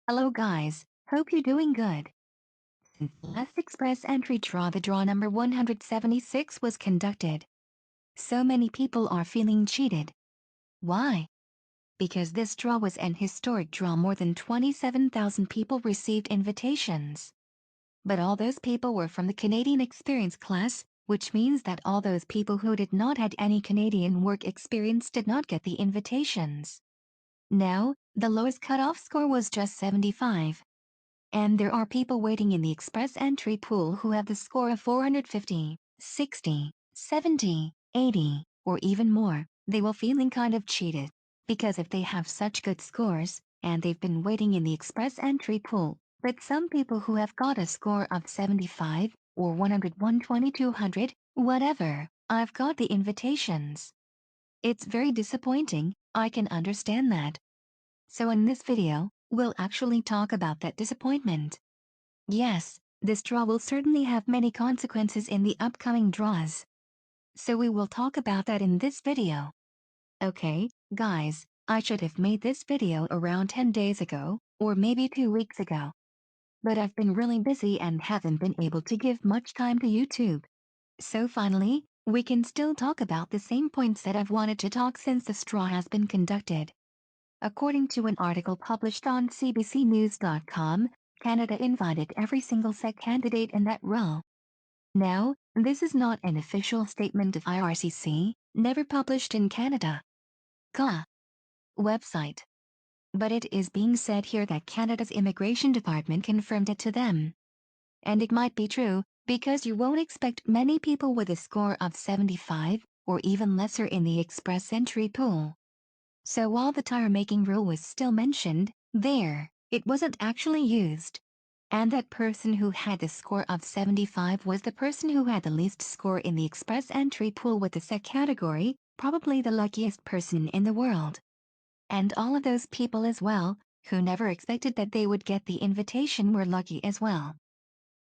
Hello guys, hope you're doing good. Since the last express entry draw, the draw number 176 was conducted. So many people are feeling cheated. Why? Because this draw was an historic draw. More than 27,000 people received invitations. But all those people were from the Canadian experience class, which means that all those people who did not had any Canadian work experience did not get the invitations. Now, the lowest cutoff score was just 75. And there are people waiting in the express entry pool who have the score of 450, 60, 70, 80, or even more. They will feeling kind of cheated. Because if they have such good scores, and they've been waiting in the express entry pool, but some people who have got a score of 75, or 100, 120, 200, whatever, I've got the invitations. It's very disappointing, I can understand that. So in this video, we'll actually talk about that disappointment. Yes, this draw will certainly have many consequences in the upcoming draws. So we will talk about that in this video. Okay, guys, I should have made this video around 10 days ago, or maybe 2 weeks ago. But I've been really busy and haven't been able to give much time to YouTube. So finally, we can still talk about the same points that I've wanted to talk since the straw has been conducted. According to an article published on cbcnews.com, Canada invited every single SEC candidate in that row. Now, this is not an official statement of IRCC, never published in Canada. CA website. But it is being said here that Canada's Immigration Department confirmed it to them. And it might be true, because you won't expect many people with a score of 75, or even lesser in the express entry pool. So while the tire-making rule was still mentioned, there, it wasn't actually used. And that person who had the score of 75 was the person who had the least score in the express entry pool with the SEC category, probably the luckiest person in the world. And all of those people as well, who never expected that they would get the invitation, were lucky as well.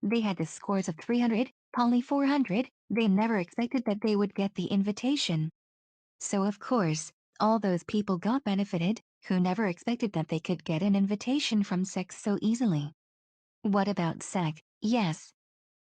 They had the scores of 300, Poly 400, they never expected that they would get the invitation. So of course, all those people got benefited, who never expected that they could get an invitation from SEC so easily. What about SEC? Yes.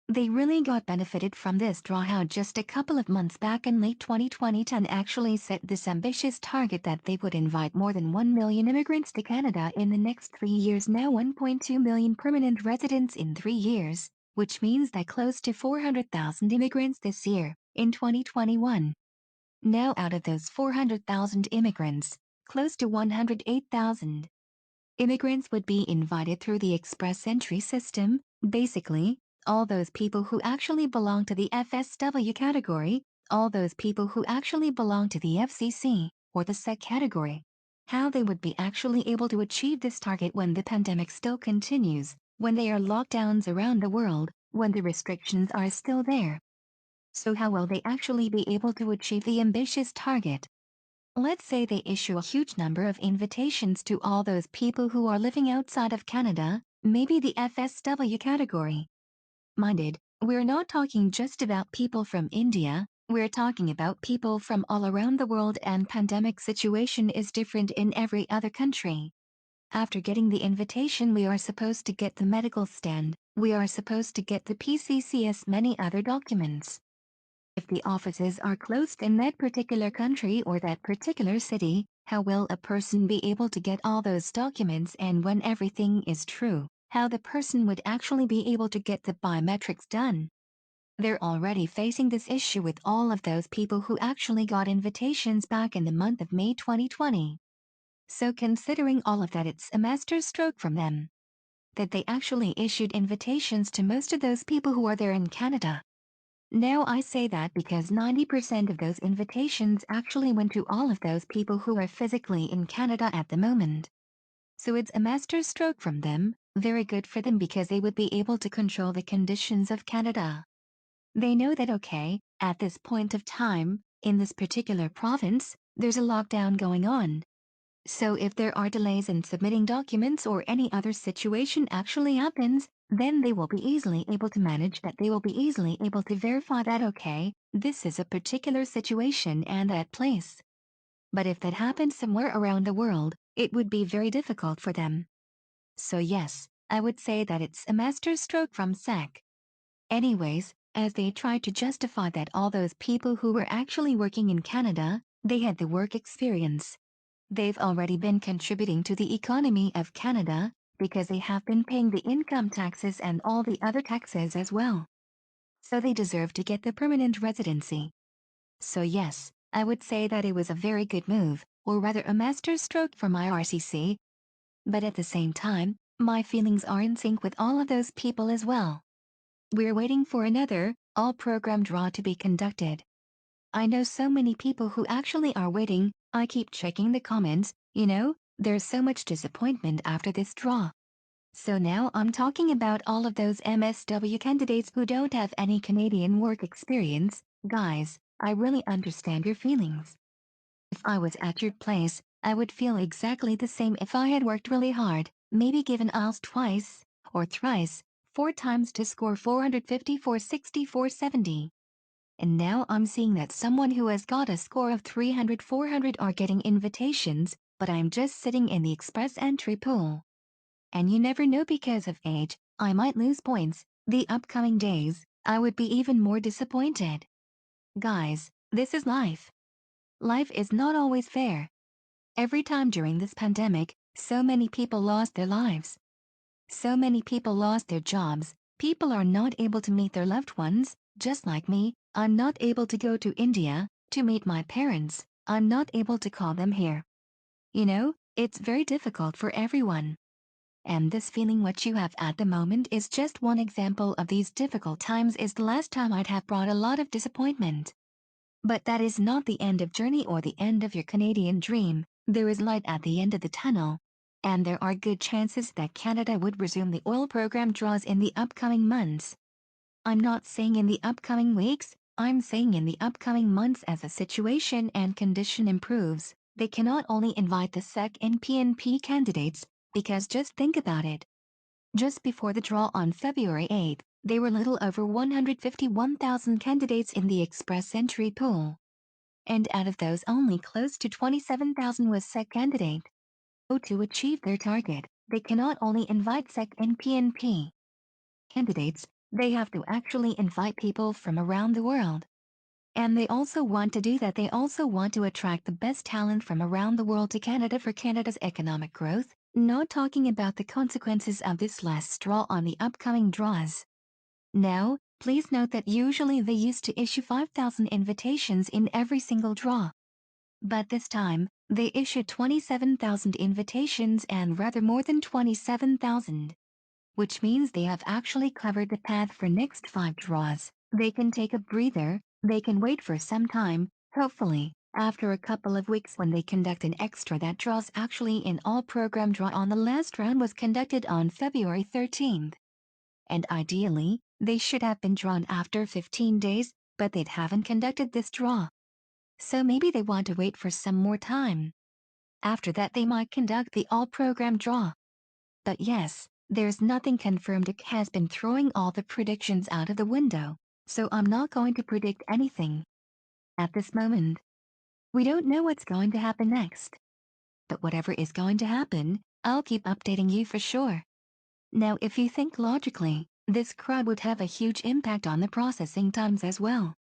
They really got benefited from this draw. How just a couple of months back in late 2020 10 actually set this ambitious target that they would invite more than 1 million immigrants to Canada in the next 3 years. Now 1.2 million permanent residents in 3 years, which means that close to 400,000 immigrants this year, in 2021. Now out of those 400,000 immigrants, close to 108,000 immigrants would be invited through the express entry system. Basically, all those people who actually belong to the FSW category, all those people who actually belong to the FCC, or the SEC category. How they would be actually able to achieve this target when the pandemic still continues, when there are lockdowns around the world, when the restrictions are still there. So how will they actually be able to achieve the ambitious target? Let's say they issue a huge number of invitations to all those people who are living outside of Canada, maybe the FSW category. Minded, we're not talking just about people from India, we're talking about people from all around the world, and pandemic situation is different in every other country. After getting the invitation, we are supposed to get the medical stand, we are supposed to get the PCCS, many other documents. If the offices are closed in that particular country or that particular city, how will a person be able to get all those documents? And when everything is true, how the person would actually be able to get the biometrics done? They're already facing this issue with all of those people who actually got invitations back in the month of May 2020. So considering all of that, it's a masterstroke from them that they actually issued invitations to most of those people who are there in Canada. Now I say that because 90% of those invitations actually went to all of those people who are physically in Canada at the moment. So it's a masterstroke from them, very good for them, because they would be able to control the conditions of Canada. They know that okay, at this point of time, in this particular province, there's a lockdown going on. So if there are delays in submitting documents or any other situation actually happens, then they will be easily able to manage that. They will be easily able to verify that okay, this is a particular situation and that place. But if that happens somewhere around the world, it would be very difficult for them. So yes, I would say that it's a masterstroke from SEC. Anyways, as they tried to justify that all those people who were actually working in Canada, they had the work experience. They've already been contributing to the economy of Canada, because they have been paying the income taxes and all the other taxes as well. So they deserve to get the permanent residency. So yes, I would say that it was a very good move, or rather a masterstroke for my RCC. But at the same time, my feelings are in sync with all of those people as well. We're waiting for another, all-program draw to be conducted. I know so many people who actually are waiting. I keep checking the comments, there's so much disappointment after this draw. So now I'm talking about all of those MSW candidates who don't have any Canadian work experience. Guys, I really understand your feelings. If I was at your place, I would feel exactly the same if I had worked really hard, maybe given IELTS twice, or thrice, 4 times to score 450, 460, 470. And now I'm seeing that someone who has got a score of 300, 400 are getting invitations, but I'm just sitting in the express entry pool. And you never know, because of age, I might lose points. The upcoming days, I would be even more disappointed. Guys, this is life. Life is not always fair. Every time during this pandemic, so many people lost their lives. So many people lost their jobs. People are not able to meet their loved ones. Just like me, I'm not able to go to India to meet my parents. I'm not able to call them here. It's very difficult for everyone. And this feeling what you have at the moment is just one example of these difficult times. Is the last time I'd have brought a lot of disappointment. But that is not the end of journey or the end of your Canadian dream. There is light at the end of the tunnel. And there are good chances that Canada would resume the oil program draws in the upcoming months. I'm not saying in the upcoming weeks, I'm saying in the upcoming months. As the situation and condition improves, they cannot only invite the SEC and PNP candidates, because just think about it. Just before the draw on February 8th, there were little over 151,000 candidates in the express entry pool. And out of those, only close to 27,000 was SEC candidate. So to achieve their target, they cannot only invite SEC and PNP candidates, they have to actually invite people from around the world. And they also want to do that. They also want to attract the best talent from around the world to Canada for Canada's economic growth, not talking about the consequences of this last straw on the upcoming draws. Now, please note that usually they used to issue 5,000 invitations in every single draw. But this time, they issued 27,000 invitations, and rather more than 27,000. Which means they have actually covered the path for next 5 draws. They can take a breather, they can wait for some time, hopefully, after a couple of weeks when they conduct an extra that draws. Actually in all program draw on the last round was conducted on February 13th. And ideally, they should have been drawn after 15 days, but they haven't conducted this draw. So maybe they want to wait for some more time. After that they might conduct the all-program draw. But yes, there's nothing confirmed. It has been throwing all the predictions out of the window, so I'm not going to predict anything. At this moment, we don't know what's going to happen next. But whatever is going to happen, I'll keep updating you for sure. Now if you think logically, this crowd would have a huge impact on the processing times as well.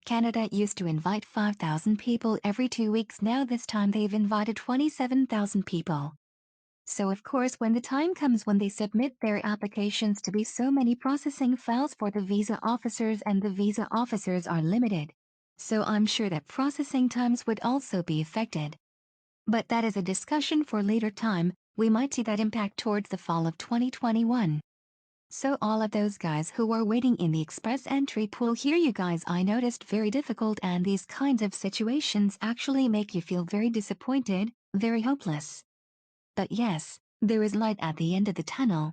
Canada used to invite 5,000 people every 2 weeks. Now this time they've invited 27,000 people. So of course when the time comes when they submit their applications to be so many processing files for the visa officers, and the visa officers are limited. So I'm sure that processing times would also be affected. But that is a discussion for later time. We might see that impact towards the fall of 2021. So all of those guys who are waiting in the express entry pool, here you guys, I noticed very difficult, and these kinds of situations actually make you feel very disappointed, very hopeless. But yes, there is light at the end of the tunnel.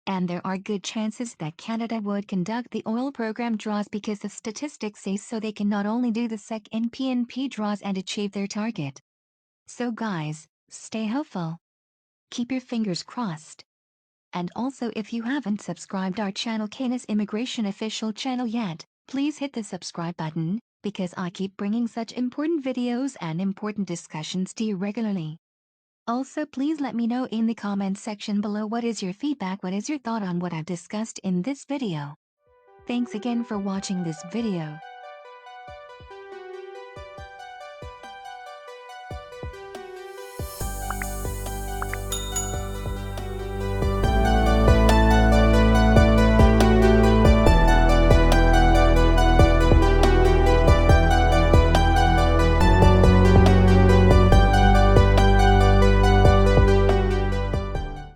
And there are good chances that Canada would conduct the oil program draws, because the statistics say so. They can not only do the SEC and PNP draws and achieve their target. So guys, stay hopeful. Keep your fingers crossed. And also, if you haven't subscribed our channel, CANUS Immigration Official channel yet, please hit the subscribe button, because I keep bringing such important videos and important discussions to you regularly. Also, please let me know in the comments section below what is your feedback, what is your thought on what I've discussed in this video. Thanks again for watching this video.